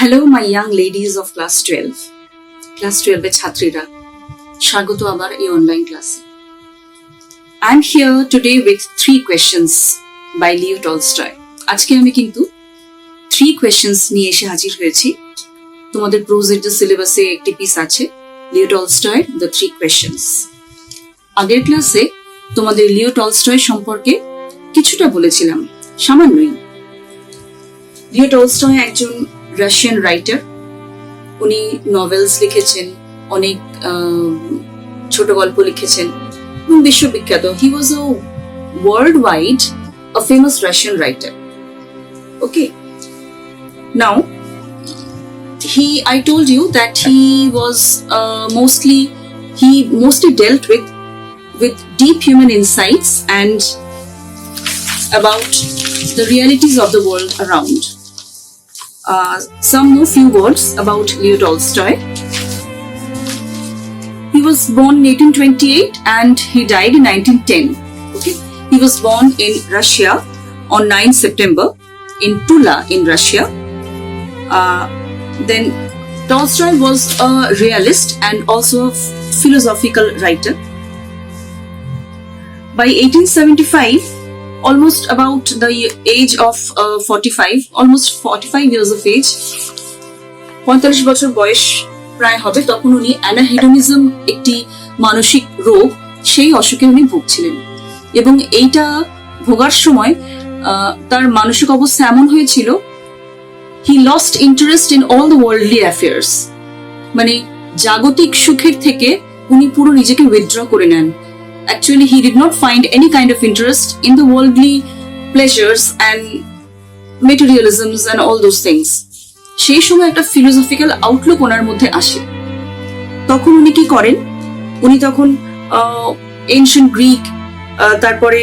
Hello my young ladies of class 12 এর ছাত্রীরা, স্বাগত আবার এই অনলাইন ক্লাসে। I am here today with 3 questions by Leo Tolstoy. আজকে আমি কিন্তু 3 কোয়েশ্চেন্স নিয়ে এসে হাজির হয়েছি। তোমাদের প্রোজের যে সিলেবাসে একটি পিস আছে লিও টলস্টয় দ্য 3 কোয়েশ্চেন্স। আগের ক্লাসে তোমাদের লিও টলস্টয় সম্পর্কে কিছুটা বলেছিলাম, সামান্যই। লিও টলস্টয় একজন রাশিয়ান রাইটার। উনি নভেলস লিখেছেন, অনেক ছোট গল্প লিখেছেন এবং বিশ্ববিখ্যাত। He was a world wide a famous Russian writer. Okay, now I told you that he mostly dealt with deep human insights and about the realities of the world around. Some few words about Leo Tolstoy. He was born in 1828 and he died in 1910. Okay, he was born in Russia on 9 September in Tula in Russia. Then Tolstoy was a realist and also a philosophical writer. By 1875, almost about the age of 45 years of age, 45 বছর বয়স প্রায় হবে, তখন উনি অ্যানাহেডনিজম, একটি মানসিক রোগ, সেই অসুখে উনি ভুগছিলেন। এবং এইটা ভোগার সময় তার মানসিক অবস্থা এমন হয়েছিল, he lost interest in all the worldly affairs. মানে জাগতিক সুখের থেকে উনি পুরো নিজেকে উইথড্র করে নেন। Actually, he did not find any kind of interest in the worldly pleasures and materialisms and all those things. সেই সময় একটা ফিলোসফিক্যাল আউটলুক ওনার মধ্যে আসে। তখন উনি কি করেন? উনি তখন এনশিয়েন্ট গ্রিক, তারপরে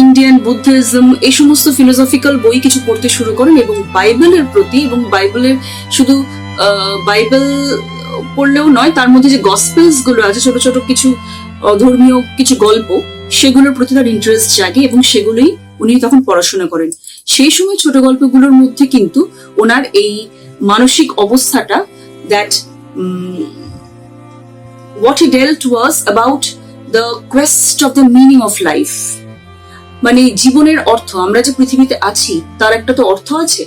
ইন্ডিয়ান বুদ্ধিজম, এই সমস্ত ফিলোসফিক্যাল বই কিছু পড়তে শুরু করেন এবং বাইবেলের প্রতি, এবং বাইবেলের শুধু বাইবেল পড়লেও নয়, তার মধ্যে যে গসপেলস গুলো আছে, ছোট ছোট কিছু ধর্মীয় কিছু গল্প, সেগুলোর প্রতি তার ইন্টারেস্ট জাগে এবং সেগুলোই উনি তখন পড়াশোনা করেন। সেই সময় ছোট গল্পগুলোর মধ্যে কিন্তু ওনার এই মানসিক অবস্থাটা, that what he dealt was about the quest of the meaning of life. মানে জীবনের অর্থ, আমরা যে পৃথিবীতে আছি তার একটা তো অর্থ আছে।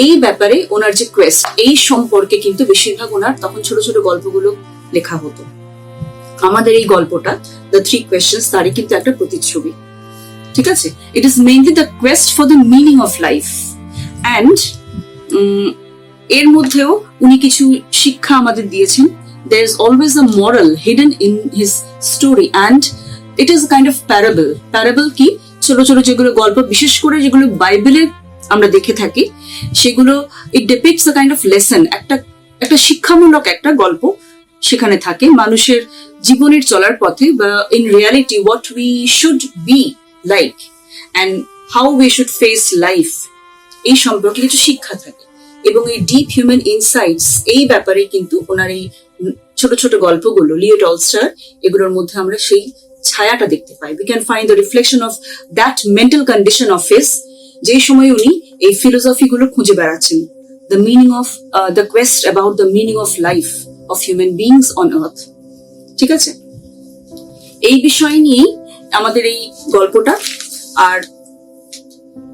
এই ব্যাপারে ওনার যে কোয়েস্ট, এই সম্পর্কে কিন্তু বেশিরভাগ ওনার তখন ছোট ছোট গল্পগুলো লেখা হতো। আমাদের এই গল্পটা দ্য 3 কোয়েশ্চেন্স তারই কিন্তু একটা প্রতিচ্ছবি। ঠিক আছে, it is mainly the quest for the meaning of life. And এর মধ্যেও উনি কিছু শিক্ষা আমাদের দিয়েছেন। There is always a moral hidden in his story and it is kind of parable. Parable কি? ছোট ছোট যেগুলো গল্প, বিশেষ করে যেগুলো বাইবেলে আমরা দেখে থাকি, সেগুলো it depicts a kind of lesson, একটা শিক্ষামূলক একটা গল্প সেখানে থাকে মানুষের জীবনের চলার পথে, বা in reality what we should be like and how we should face life, এই সম্পর্কে কিছু শিক্ষা থাকে। এবং এই ডিপ হিউম্যান ইনসাইটস, এই ব্যাপারে কিন্তু ওনার এই ছোট ছোট গল্পগুলো, লিও টলস্টয়, এগুলোর মধ্যে আমরা সেই ছায়াটা দেখতে পাই। We can find the reflection of that mental condition of his, যে সময় উনি এই ফিলোসফি গুলো খুঁজে বেড়াচ্ছেন, the meaning of the quest about the meaning of life of human beings on earth. ঠিক আছে, এই বিষয় নিয়েই আমাদের এই গল্পটা। আর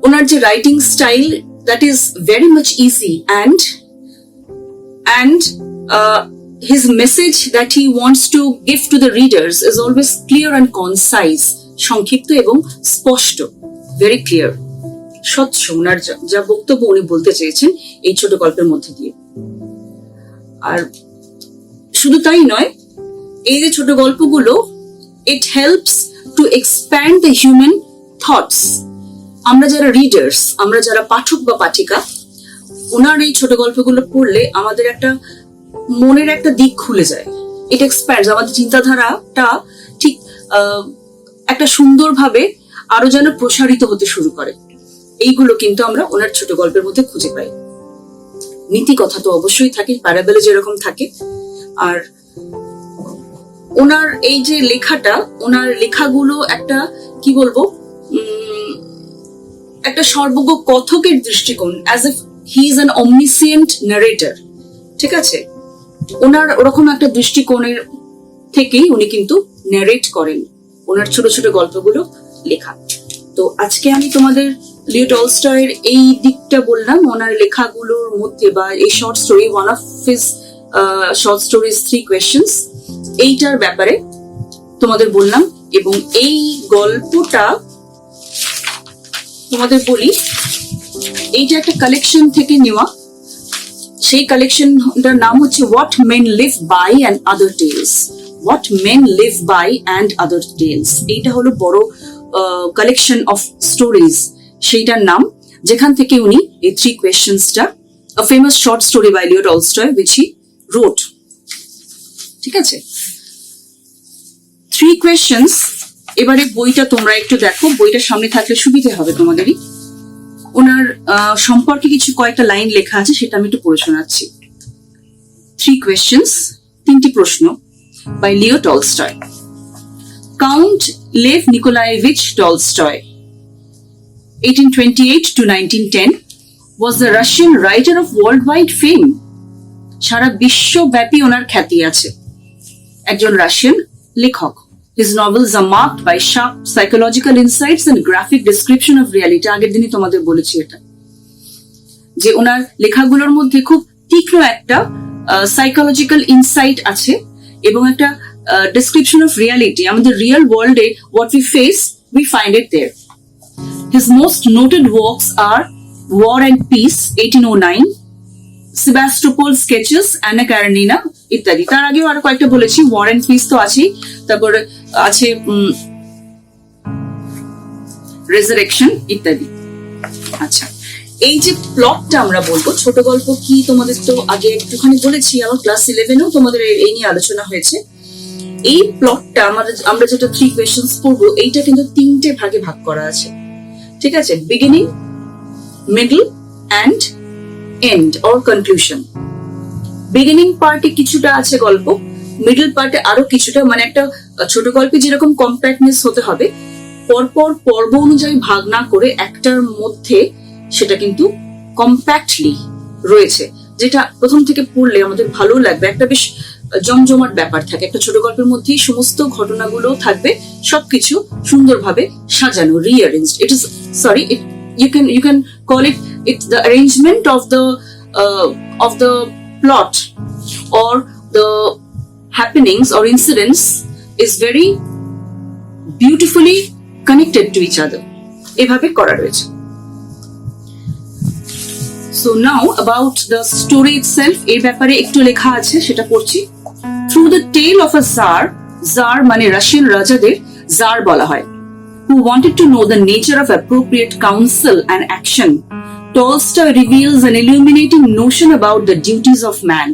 ওনার যে writing style, that is very much easy, and his message that he wants to give to the readers is always clear and concise, সংক্ষিপ্ত এবং স্পষ্ট, very clear, স্বচ্ছ। ওনার যা বক্তব্য উনি বলতে চেয়েছেন এই ছোট গল্পের মধ্যে দিয়ে। আর শুধু তাই নয়, এই যে ছোট গল্পগুলো, it helps to expand the human thoughts. আমরা যারা রিডার্স, আমরা যারা পাঠক বা পাঠিকা, ওনার এই ছোট গল্পগুলো পড়লে আমাদের একটা মনের একটা দিক খুলে যায়। ইট এক্সপ্যান্ডস, আমাদের চিন্তাধারাটা ঠিক একটা সুন্দরভাবে আরো যেন প্রসারিত হতে শুরু করে। এইগুলো কিন্তু আমরা ওনার ছোট গল্পের মধ্যে খুঁজে পাই। নীতি কথা তো অবশ্যই থাকে, প্যারাবেলে যেরকম থাকে। আর ওনার এই যে লেখাটা, ওনার লেখাগুলো একটা কি বলবো, একটা সর্বজ্ঞ কথকের দৃষ্টিকোণ, as if he is an omniscient narrator, ঠিক আছে? ওনার ওরকম একটা দৃষ্টিকোণের থেকেই উনি কিন্তু ন্যারেট করেন ওনার ছোট ছোট গল্পগুলো লেখা। তো আজকে আমি তোমাদের লিও টলস্টয়ের এই দিকটা বললাম ওনার লেখাগুলোর মধ্যে, বা এই short story, one of his short stories 3 questions, এইটার ব্যাপারে তোমাদের বললাম। এবং এই গল্পটা তোমাদের বলি, এইটা একটা কালেকশন থেকে নেওয়া। সেই কালেকশনটার নাম হচ্ছে what men live by and other tales. What men live by and other tales, এইটা হলো বড় কালেকশন অফ স্টোরিজ, সেইটার নাম, যেখান থেকে উনি এই 3 questionsটা, a famous short story by Leo Tolstoy which he wrote, ঠিক আছে? 3 questions। এবারে বইটা তোমরা একটু দেখো, বইটা সামনে থাকলে সুবিধে হবে তোমাদেরই। ওনার সম্পর্কে কিছু কয়েকটা লাইন লেখা আছে, সেটা আমি একটু পড়ে শোনাচ্ছি। 3 questions, 3টি প্রশ্ন, by Leo Tolstoy. Count Lev Nikolaevich Tolstoy, 1828 to 1910, was the Russian writer of worldwide fame. সারা বিশ্বব্যাপী ওনার খ্যাতি আছে, একজন রাশিয়ান লেখক। His novels are marked by sharp psychological insights and graphic description of reality. আগের দিনই তোমাদের বলেছি এটা, যে ওনার লেখাগুলোর মধ্যে খুব তীক্ষ্ণ একটা সাইকোলজিক্যাল ইনসাইট আছে এবং একটা ডেসক্রিপশন অফ রিয়ালিটি, আমাদের রিয়েল ওয়ার্ল্ডে what we face, we find it there. His most noted works are War and Peace, 1809, Sebastopol Sketches, Anna Karenina ইত্যাদি। তার আগেও আরো কয়েকটা বলেছি, War and Peace তো আছেই, তারপরে আছে Resurrection ইত্যাদি। আচ্ছা, এই যে প্লটটা আমরা বলবো, ছোট গল্প কি তোমাদের তো আগে একটুখানি বলেছি, আমার ক্লাস 11-এও তোমাদের এই নিয়ে আলোচনা হয়েছে। এই প্লটটা আমরা যেটা 3 questions পড়বো, এইটা কিন্তু 3টে ভাগে ভাগ করা আছে, ঠিক আছে? Beginning, middle and end or conclusion. Beginning পার্টে কিছুটা আছে গল্প, মিডল পার্টে আরো কিছুটা, মানে একটা ছোট গল্পে যেরকম কম্প্যাক্টনেস হতে হবে, পরপর পর্ব অনুযায়ী ভাগ না করে একটার মধ্যে সেটা কিন্তু কম্প্যাক্টলি রয়েছে, যেটা প্রথম থেকে পড়লে আমাদের ভালো লাগবে। একটা বেশ জমজমাট ব্যাপার থাকে একটা ছোট গল্পের মধ্যেই, সমস্ত ঘটনাগুলো থাকবে, সবকিছু সুন্দরভাবে সাজানো, rearranged. It is, sorry, you can call it the arrangement of the plot or the happenings or incidents is very beautifully connected to each other. এভাবে করা রয়েছে। So now about the story itself, এর ব্যাপারে একটু লেখা আছে, সেটা পড়ছি। Through the tale of a Tsar, Tsar মানে রাশিয়ান রাজাদের Tsar বলা হয়, who wanted to know the nature of appropriate counsel and action, Tolstoy reveals an illuminating notion about the duties of man.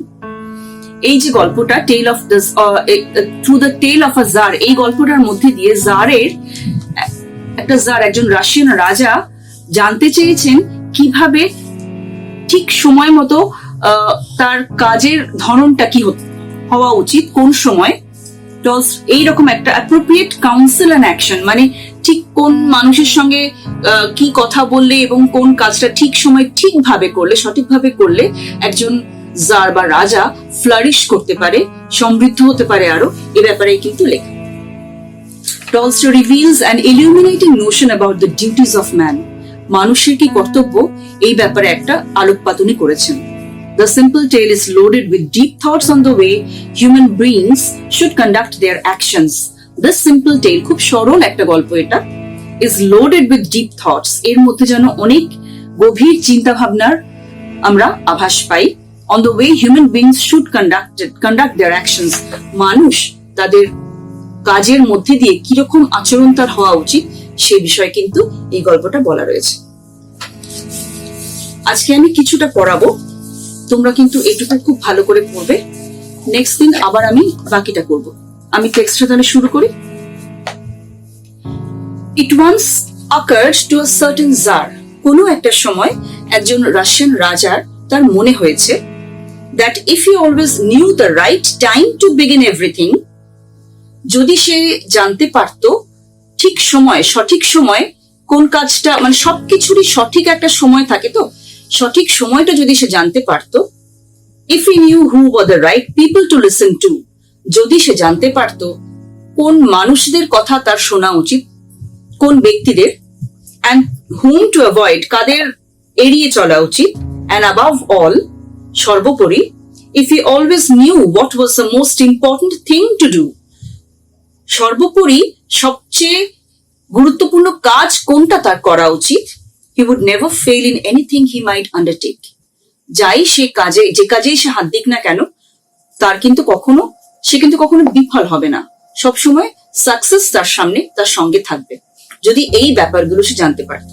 এই যে গল্পটা Through the Tale of a Tsar, এই গল্পটার মধ্যে দিয়ে একজন রাশিয়ান রাজা জানতে চেয়েছেন কিভাবে ঠিক সময় মতো তার কাজের ধরনটা কি হওয়া উচিত, কোন সময় এইরকম একটা অ্যাপ্রোপ্রিয়েট কাউন্সিল অ্যান্ড অ্যাকশন, মানে ঠিক কোন মানুষের সঙ্গে কি কথা বললে এবং কোন কাজটা ঠিক সময় ঠিকভাবে করলে, সঠিকভাবে করলে একজন জার বা রাজা ফ্লারিশ করতে পারে, সমৃদ্ধ হতে পারে আরো, এ ব্যাপারে কিন্তু লেখা। Tolstoy reveals an illuminating notion about the duties of man. মানুষের কি কর্তব্য, এই ব্যাপারে একটা আলোকপাত উনি করেছেন। The simple tale is loaded with deep thoughts on the way human beings should conduct their actions. This simple tale, খুব সরল একটা গল্প এটা, is loaded with deep thoughts. এর মধ্যে যেন অনেক গভীর চিন্তা ভাবনার আমরা আভাস পাই। On the way human beings should conduct their actions. মানুষ তাদের কাজের মধ্যে দিয়ে কিরকম আচরণ তার হওয়া উচিত, সে বিষয়ে কিন্তু এই গল্পটা বলা রয়েছে। আজকে আমি কিছুটা পড়াবো, তোমরা কিন্তু এটুকু খুব ভালো করে পড়বে, নেক্সট দিন আবার আমি বাকিটা করব। আমি টেক্সটটা তাহলে শুরু করি। It once occurred to a certain Tsar, কোনো একটা সময় একজন রাশিয়ান রাজার তার মনে হয়েছে that if he always knew the right time to begin everything, যদি সে জানতে পারত ঠিক সময়, সঠিক সময় কোন কাজটা, মানে সবকিছুরই সঠিক একটা সময় থাকে, তো সঠিক সময়টা যদি সে জানতে পারত, if he knew who were the right people to listen to, যদি সে জানতে পারত কোন মানুষদের কথা তার শোনা উচিত, কোন ব্যক্তিদের, অ্যান্ড হুম টু অ্যাভয়েড, কাদের এড়িয়ে চলা উচিত, অ্যান্ড অ্যাবাভ অল, সর্বোপরি, if he always new what was the most important thing to do, সর্বোপরি সবচেয়ে গুরুত্বপূর্ণ কাজ কোনটা তার করা উচিত, he would never fail in anything he might undertake. যাই সে কাজে, যে কাজেই সে হাত দিক না কেন, সে কিন্তু কখনো বিফল হবে না, সবসময় সাকসেস তার সামনে, তার সঙ্গে থাকবে, যদি এই ব্যাপারগুলো সে জানতে পারত।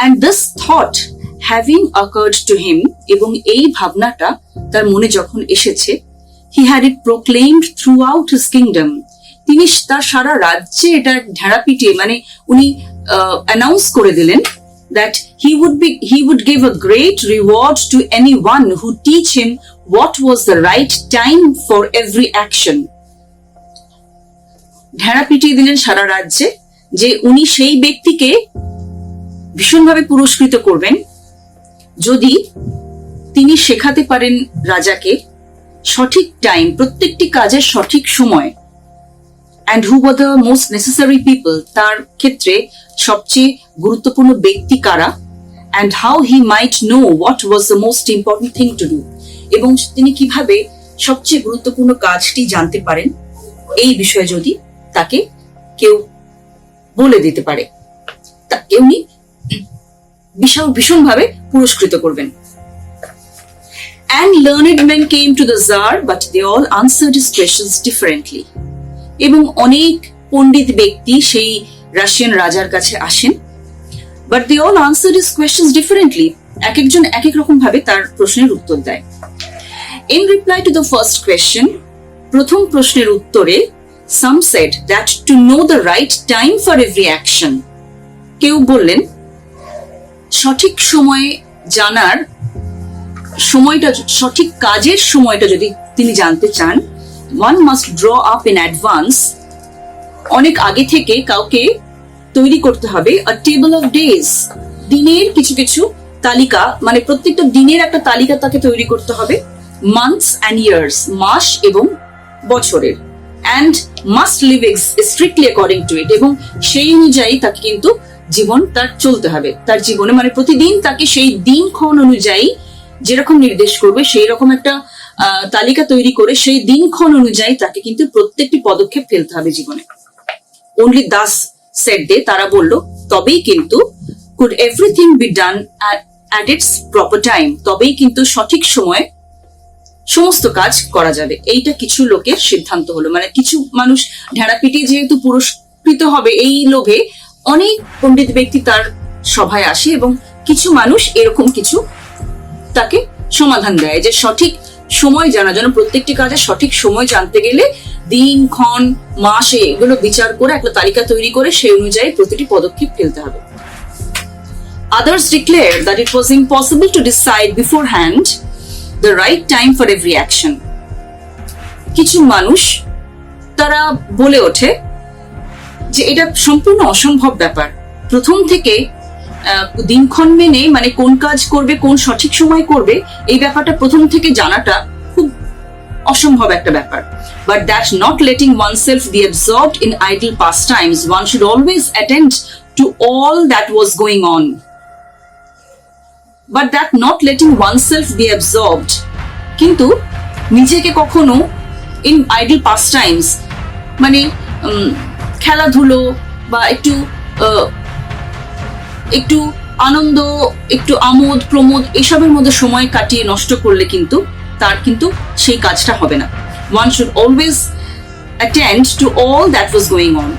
And this thought having occurred to him, এবং এই ভাবনাটা তার মনে যখন এসেছে, he had it proclaimed throughout his kingdom, তিনি তার সারা রাজ্যে এটা ঢেড়া পিটিয়ে, মানে উনি অ্যানাউন্স করে দিলেন that he would give a great reward to anyone who teach him what was the right time for every action. ঢেড়া পিটিয়ে দিলেন সারা রাজ্যে যে উনি সেই ব্যক্তিকে ভীষণভাবে পুরস্কৃত করবেন যদি তিনি শেখাতে পারেন রাজাকে সঠিক টাইম, প্রত্যেকটি কাজের সঠিক সময়, and who were the most necessary people, তার ক্ষেত্রে সবচেয়ে গুরুত্বপূর্ণ ব্যক্তি কারা, and how he might know what was the most important thing to do, এবং তিনি কিভাবে সবচেয়ে গুরুত্বপূর্ণ কাজটি জানতে পারেন, এই বিষয়ে যদি তাকে কেউ বলে দিতে পারে, তাকে উনি ভীষণভাবে পুরস্কৃত করবেন। And learned men came to the Tsar, but they all answered his questions differently. এবং অনেক পণ্ডিত ব্যক্তি সেই রাশিয়ান রাজার কাছে আসেন, but they all answered his questions differently. এক একজন এক এক রকম ভাবে তার প্রশ্নের উত্তর দেয়। In reply to the first question, প্রথম প্রশ্নের উত্তরে, some said that to know the right time for every action, কেউ বললেন সঠিক সময়ে জানার সময়টা, সঠিক কাজের সময়টা যদি তিনি জানতে চান, one must draw up in advance, অনেক আগে থেকে কাউকে তৈরি করতে হবে, a table of days, দিনের কিছু কিছু তালিকা, মানে প্রত্যেকটা দিনের একটা তালিকা তাকে তৈরি করতে হবে, months and years, মাস এবং বছরের, and must live strictly according to it, এবং সেই অনুযায়ী তাকে কিন্তু জীবন তার চলতে হবে, তার জীবনে মানে প্রতিদিন তাকে সেই দিনক্ষণ অনুযায়ী যেরকম নির্দেশ করবে সেই রকম একটা তালিকা তৈরি করে সেই দিনক্ষণ অনুযায়ী তাকে কিন্তু প্রত্যেকটি পদক্ষেপ ফেলতে হবে জীবনে। Only thus said they, তারা বলল তবেই কিন্তু could everything be done at its proper time, তবেই কিন্তু সঠিক সময়ে সমস্ত কাজ করা যাবে। এইটা কিছু লোকের সিদ্ধান্ত হলো, মানে কিছু মানুষ ঢেড়া পিটিয়ে যেহেতু পুরস্কৃত হবে এই লোভে অনেক পণ্ডিত ব্যক্তি তার সভায় আসে এবং কিছু মানুষ এরকম কিছু তাকে সমাধান দেয় যে সঠিক সময় জানার জন্য, প্রত্যেকটি কাজে সঠিক সময় জানতে গেলে দিন, ক্ষণ, মাস এগুলো বিচার করে একটা তালিকা তৈরি করে সেই অনুযায়ী প্রতিটি পদক্ষেপ ফেলতে হবে। Others declared that it was impossible to decide beforehand the right time for every action. কিছু মানুষ তারা বলে ওঠে যে এটা সম্পূর্ণ অসম্ভব ব্যাপার, প্রথম থেকে দিনক্ষণ মেনে মানে কোন কাজ করবে, কোন সঠিক সময় করবে, এই ব্যাপারটা প্রথম থেকে জানাটা খুব অসম্ভব একটা ব্যাপার। But that not letting oneself be absorbed in idle pastimes, one should always attend to all that was going on. But that not letting oneself be absorbed, কিন্তু নিজেকে কখনো in idle pastimes মানে খেলাধুলো বা একটু আনন্দ, একটু আমোদ প্রমোদ এসবের মধ্যে সময় কাটিয়ে নষ্ট করলে কিন্তু তার কিন্তু সেই কাজটা হবে না। One should always attend to all that was going on.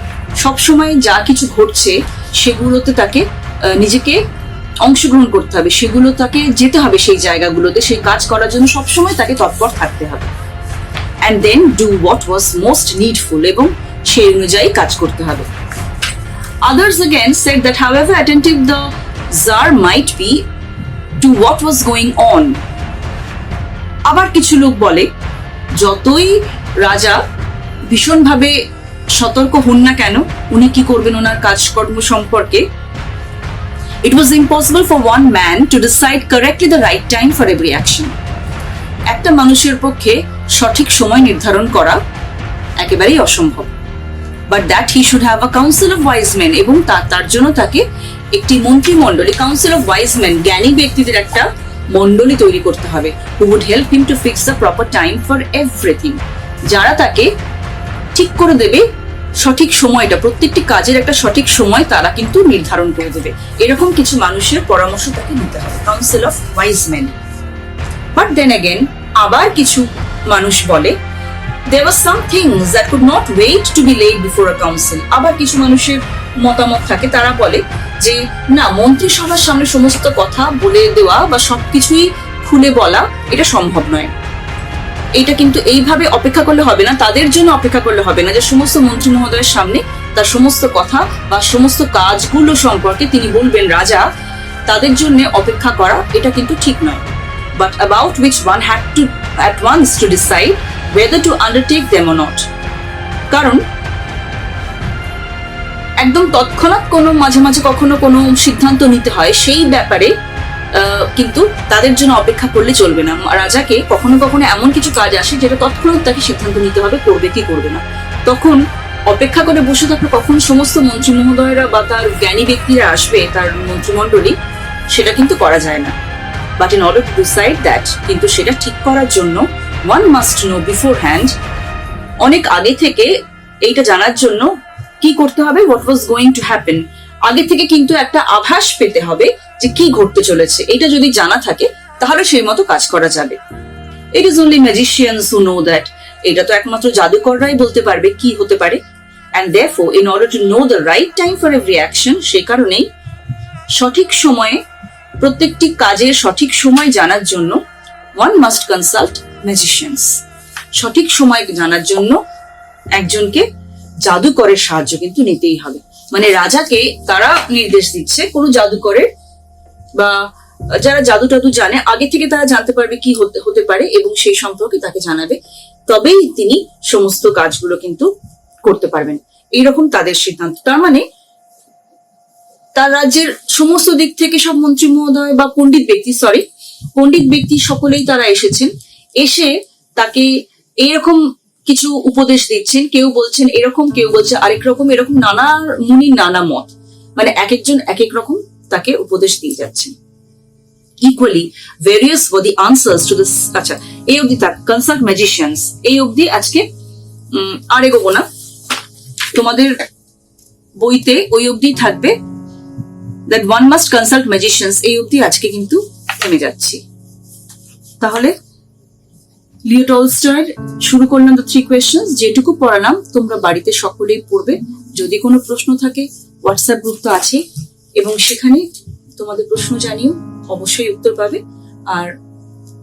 সব সময় যা কিছু ঘটছে সেগুলোতে তাকে নিজেকে অংশগ্রহণ করতে হবে, সেগুলো তাকে যেতে হবে সেই জায়গাগুলোতে, সেই কাজ করার জন্য সবসময় তাকে তৎপর থাকতে হবে। And then do what was most needful, এবং সেই অনুযায়ী কাজ করতে হবে। Others again said that however attentive the Tsar might be to what was going on, আবার কিছু লোক বলে যতই রাজা ভীষণভাবে সতর্ক হন না কেন উনি কি করবেন ওনার কাজকর্ম সম্পর্কে, It was impossible for one man to decide correctly the right time for every action. একটা মানুষের পক্ষে সঠিক সময় নির্ধারণ করা একেবারেই অসম্ভব। But that he should have a council of wise men, এবং তার জন্য তাকে একটি মন্ত্রিমণ্ডলী, কাউন্সিল অফ ওয়াইজ মেন, জ্ঞানী ব্যক্তিদের একটা মণ্ডলী তৈরি করতে হবে, who would help him to fix the proper time for everything, যারা তাকে ঠিক করে দেবে সঠিক সময়টা, প্রত্যেকটি কাজের একটা সঠিক সময় তারা কিন্তু নির্ধারণ করে দেবে। এরকম কিছু মানুষের পরামর্শ তাকে নিতে হবে, council of wise men. But then again, আবার কিছু মানুষ বলে there were some things that could not wait to be laid before a council. আবার কিছু মানুষের মতামত থাকে, তারা বলে যে না, মন্ত্রিসভার সামনে সমস্ত কথা বলে দেওয়া বা সবকিছুই খুলে বলা এটা সম্ভব নয়। এটা কিন্তু এইভাবে অপেক্ষা করলে হবে না, তাদের জন্য অপেক্ষা করলে হবে না যে সমস্ত মন্ত্রী মহোদয়ের সামনে তার সমস্ত কথা বা সমস্ত কাজগুলো সম্পর্কে তিনি বলবেন রাজা, তাদের জন্য অপেক্ষা করা এটা কিন্তু ঠিক নয়। But about which one had to at once to decide whether to undertake them or not. কারণ একদম তৎক্ষণাৎ কোনো মাঝে মাঝে কখনো কোনো সিদ্ধান্ত নিতে হয়, সেই ব্যাপারে কিন্তু তাদের জন্য অপেক্ষা করলে চলবে না। রাজাকে কখনো কখনো এমন কিছু কাজ আসে যেটা তৎক্ষণাৎ তাকে সিদ্ধান্ত নিতে হবে, করবে কি করবে না। তখন অপেক্ষা করে বসে থাকলে কখন সমস্ত মন্ত্রী মহোদয়রা বা তার জ্ঞানী ব্যক্তিরা আসবে, তার মন্ত্রিমণ্ডলী, সেটা কিন্তু করা যায় না। But in order to decide that, কিন্তু সেটা ঠিক করার জন্য one must know beforehand, অনেক আগে থেকে এইটা জানার জন্য কি করতে হবে, what was going to happen, আগে থেকে কিন্তু একটা আভাস পেতে হবে যে কি ঘটতে চলেছে। এটা যদি জানা থাকে তাহলে সেই মতো কাজ করা যাবে। It is only magicians who know that, এটা তো একমাত্র জাদুকররাই বলতে পারবে কি হতে পারে। And therefore, in order to know the right time for every action, সেই কারণেই সঠিক সময়ে প্রত্যেকটি কাজের সঠিক সময় জানার জন্য one must consult magicians, সঠিক সময় জানার জন্য একজনকে জাদুকরের সাহায্য কিন্তু নিতেই হবে। মানে রাজাকে তারা নির্দেশ দিচ্ছে কোনো জাদুকরের বা যারা জাদু টাদু জানে, আগে থেকে তারা জানতে পারবে কি হতে পারে এবং সেই সম্পর্কে তাকে জানাবে, তবেই তিনি সমস্ত কাজগুলো কিন্তু করতে পারবেন। এইরকম তাদের সিদ্ধান্ত। তার মানে তার রাজ্যের সমস্ত দিক থেকে সব মন্ত্রী মহোদয় বা পণ্ডিত ব্যক্তি সকলেই তারা এসেছেন, এসে তাকে এইরকম কিছু উপদেশ দিচ্ছেন। কেউ বলছেন এরকম, কেউ বলছে আরেক রকম, এরকম নানা মুনি নানা মত, মানে এক একজন এক এক রকম তাকে উপদেশ দিয়ে যাচ্ছেন। Equally various were the answers to this. আচ্ছা, এই অবধি থাক কনসাল্ট ম্যাজিশিয়ানস, এই অবধি আজকে আর এগোবো না, তোমাদের বইতে ওই অবধি থাকবে that one must consult magicians, এই অবধি আজকে কিন্তু থেমে যাচ্ছি। তাহলে লিও টলস্টয়ের শুরু করলাম the 3 questions, যেটুকু পড়ালাম তোমরা বাড়িতে সকলেই পড়বে। যদি কোনো প্রশ্ন থাকে হোয়াটসঅ্যাপ গ্রুপ তো আছে, এবং সেখানে তোমাদের প্রশ্ন জানিও, অবশ্যই উত্তর পাবে। আর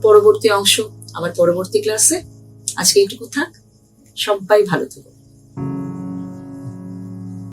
পরবর্তী অংশ আবার পরবর্তী ক্লাসে, আজকে এইটুকু থাক, সবাই ভালো থেকো।